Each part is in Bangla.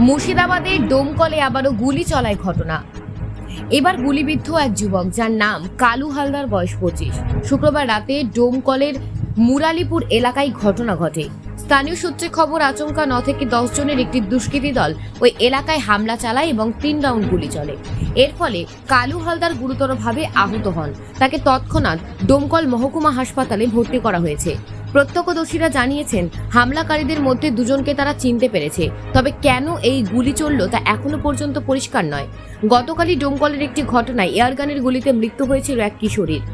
মুর্শিদাবাদের ডোমকলে আবারও গুলি চলায় ঘটনা। এবার গুলিবিদ্ধ এক যুবক, যার নাম কালু হালদার, বয়স 25। শুক্রবার রাতে ডোমকলের মুরালিপুর এলাকায় ঘটনা ঘটে। স্থানীয় সূত্রে খবর, আচমকা 9 থেকে 10 জনের একটি দুষ্কৃতী দল ওই এলাকায় হামলা চালায় এবং 3 রাউন্ড গুলি চলে। এর ফলে কালু হালদার গুরুতরভাবে আহত হন। তাকে তৎক্ষণাৎ ডোমকল মহকুমা হাসপাতালে ভর্তি করা হয়েছে। প্রত্যক্ষদর্শীরা জানিয়েছেন, হামলাকারীদের মধ্যে দুজনকে তারা চিনতে পেরেছে। তবে কেন এই গুলি চলল তা এখনো পর্যন্ত পরিষ্কার নয়। গতকালই ডোমকলের একটি ঘটনায় এয়ারগানের গুলিতে মৃত্যু হয়েছিল এক কিশোরীর।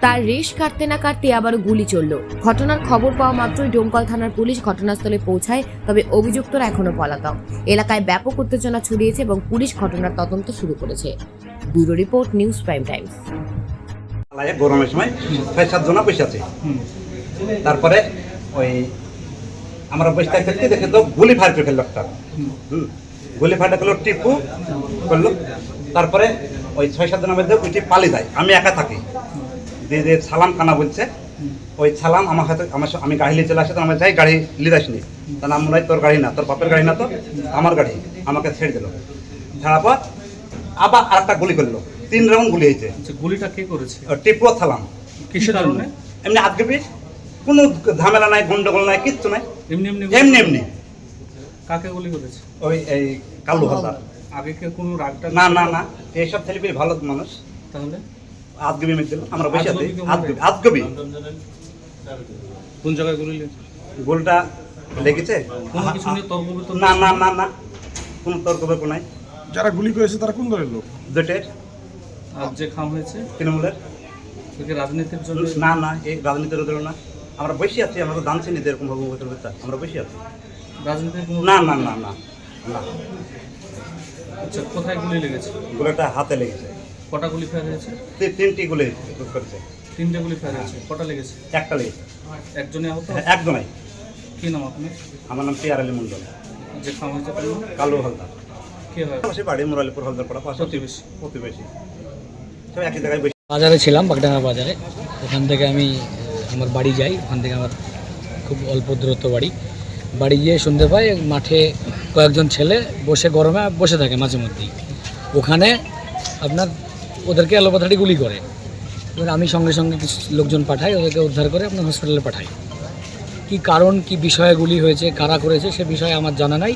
তার রেশ কাটতে না কাটতে আবারও গুলি চলল। ঘটনার খবর পাওয়া মাত্রই ডোমকল থানার পুলিশ ঘটনাস্থলে পৌঁছায়, তবে অভিযুক্তরা এখনো পলাতক। এলাকায় ব্যাপক উত্তেজনা ছড়িয়েছে এবং পুলিশ ঘটনার তদন্ত শুরু করেছে। Bureau report, news prime Times. গরমের সময় 6-7 জন বসে আছে। তারপরে ওই আমরা বসে থাকতে দেখে তো গুলি ফায়ার করে ফেললো একটা। গুলি ফায়ার করলো, টিপু করলো। তারপরে ওই 6-7 জনের মধ্যে ওইটি পালিয়ে যায়। আমি একা থাকি। যে সালাম কানা বলছে, ওই সালাম আমার হাতে, আমি গাড়ি নিয়ে চলে আসে। তো আমরা যাই, গাড়ি লিয়ে আসিনি। তা নাম মনে হয় তোর গাড়ি না, তোর বাপের গাড়ি না, তো আমার গাড়ি। আমাকে ছেড়ে দিল। ছাড়ার পর আবার আর একটা গুলি করলো। 3 রাউন্ড গুলি হয়েছে। গুলিটা কে করেছে? টিপু সালাম। কিসের কারণে? এমনি আজকে কোনো ঝামেলা নাই, গন্ডগোল নাই, কিচ্ছু নাই, এমনি এমনি এমনি এমনি। কাকে গুলি করেছে? ওই এই কালু হালদার। আগে কে কোনো রাগটা? না না না, এইসব ছেলেপিলে ভালো মানুষ। তাহলে আজগবি মেরে দিল। আমরা বসে আছি। আজগবি কোন জায়গায় গুলি লেগেছে? গোলটা লেগেছে। কোনো কিছু নিয়ে তর্ক বিতর্ক? না না না না, কোনো তর্ক বিতর্ক নাই। যারা গুলি করেছে তারা কোন দলের লোক? জোটের, আর যে খাম হয়েছে তৃণমূলের। তোকে রাজনীতির জন্য? না না, এই রাজনীতির ওদের না। আমরা বসে আছি, আমরা তো জানছি না এরকম হবে। আমরা বসে আছি। রাজনীতির কোনো? না না না না না। আচ্ছা, কোথায় গুলি লেগেছে? গোলাটা হাতে লেগেছে। কটা গুলি ফায়ার হয়েছে? 3টি গুলি করেছে। 3টে গুলি ফায়ার হয়েছে। কটা লেগেছে? একটা লেগেছে। একজনে আহত? একজনাই। কি নাম আপনার? আমার নাম টিআর আলী মন্ডল। যে খাম হয়েছে তার নাম? কালু হালদার। কে হয়? পাশে বাড়ি মুরালিপুর হালদার পাড়া, পাশে প্রতিবেশী। প্রতিবেশী। সব একই জায়গায় বসে। বাজারে ছিলাম, বাগডাঙ্গা বাজারে। ওখান থেকে আমি আমার বাড়ি যাই। ওখান থেকে আমার খুব অল্প দূরত্ব বাড়ি গিয়ে শুনতে পাই মাঠে কয়েকজন ছেলে বসে গরমে বসে থাকে মাঝে মধ্যেই। ওখানে আপনার ওদেরকে এলোপাথারি গুলি করে। এবার আমি সঙ্গে সঙ্গে কিছু লোকজন পাঠাই, ওদেরকে উদ্ধার করে আপনার হসপিটালে পাঠাই। কি কারণ, কি বিষয়ে গুলি হয়েছে, কারা করেছে সে বিষয়ে আমার জানা নাই।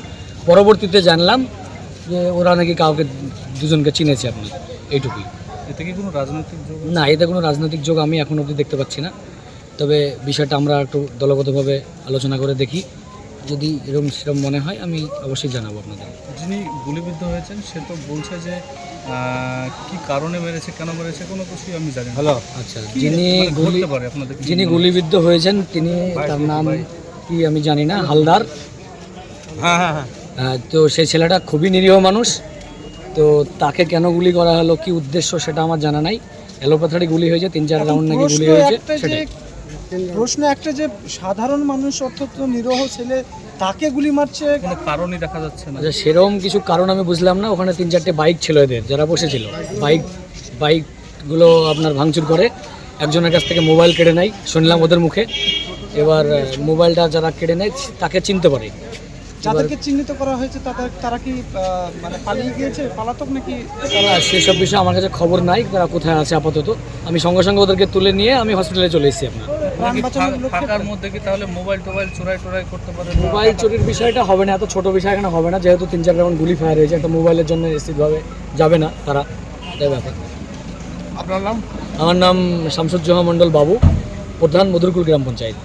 পরবর্তীতে জানলাম যে ওরা নাকি কাউকে, দুজনকে চিনেছে আপনি, এইটুকুই। এতে কি কোনো রাজনৈতিক যোগ? না, এতে কোনো রাজনৈতিক যোগ আমি এখন অবধি দেখতে পাচ্ছি না। তবে বিষয়টা আমরা একটু দলগতভাবে আলোচনা করে দেখি। যদি সেরকম মনে হয় আমি অবশ্যই জানাবো আপনাদের। যিনি গুলিবিদ্ধ হয়েছেন সে তো বলছে যে কি কারণে মেরেছে, কেন মেরেছে কোনো কিছুই আমি জানি না। আচ্ছা, আপনাদের যিনি গুলিবিদ্ধ হয়েছেন তিনি, তার নাম কি আমি জানি না, হালদার। তো সেই ছেলেটা খুবই নিরীহ মানুষ। তো তাকে কেন গুলি করা হলো, কি উদ্দেশ্য সেটা আমার জানা নাই। এলোপাথারি গুলি হয়েছে, 3-4 রাউন্ড নাকি গুলি হয়েছে। সেটাই প্রশ্ন একটা, যে সাধারণ মানুষ অর্থাৎ নিরীহ ছেলে, তাকে গুলি মারছে, কোনো কারণই দেখা যাচ্ছে না। আচ্ছা, সেরকম কিছু কারণ আমি বুঝলাম না। ওখানে 3-4টে বাইক ছিল এদের, যারা বসেছিল। বাইকগুলো আপনার ভাঙচুর করে, একজনের কাছ থেকে মোবাইল কেড়ে নেয় শুনলাম ওদের মুখে। এবার মোবাইলটা যারা কেড়ে নেয় তাকে চিনতে পারে। যাদেরকে চিহ্নিত করা হয়েছে তারা কি মানে পালিয়ে গিয়েছে, পালাতক নাকি? সেসব বিষয়ে আমার কাছে খবর নাই, তারা কোথায় আছে আপাতত। আমি সঙ্গে সঙ্গে ওদেরকে তুলে নিয়ে আমি হসপিটালে চলে এসেছি। আপনার ফাঁকার মধ্যে কি তাহলে মোবাইল চোরাই করতে পারে? মোবাইল চুরির বিষয়টা হবে না, এত ছোট বিষয় এখানে হবে না। যেহেতু 3-4 রাউন্ড গুলি ফায়ার হয়েছে, একটা মোবাইলের জন্য নিশ্চিতভাবে যাবে না তারা, এটাই ব্যাপার। আপনার নাম? আমার নাম শামসুজ্জোহা মণ্ডল বাবু, প্রধান মধুরকুল গ্রাম পঞ্চায়েত।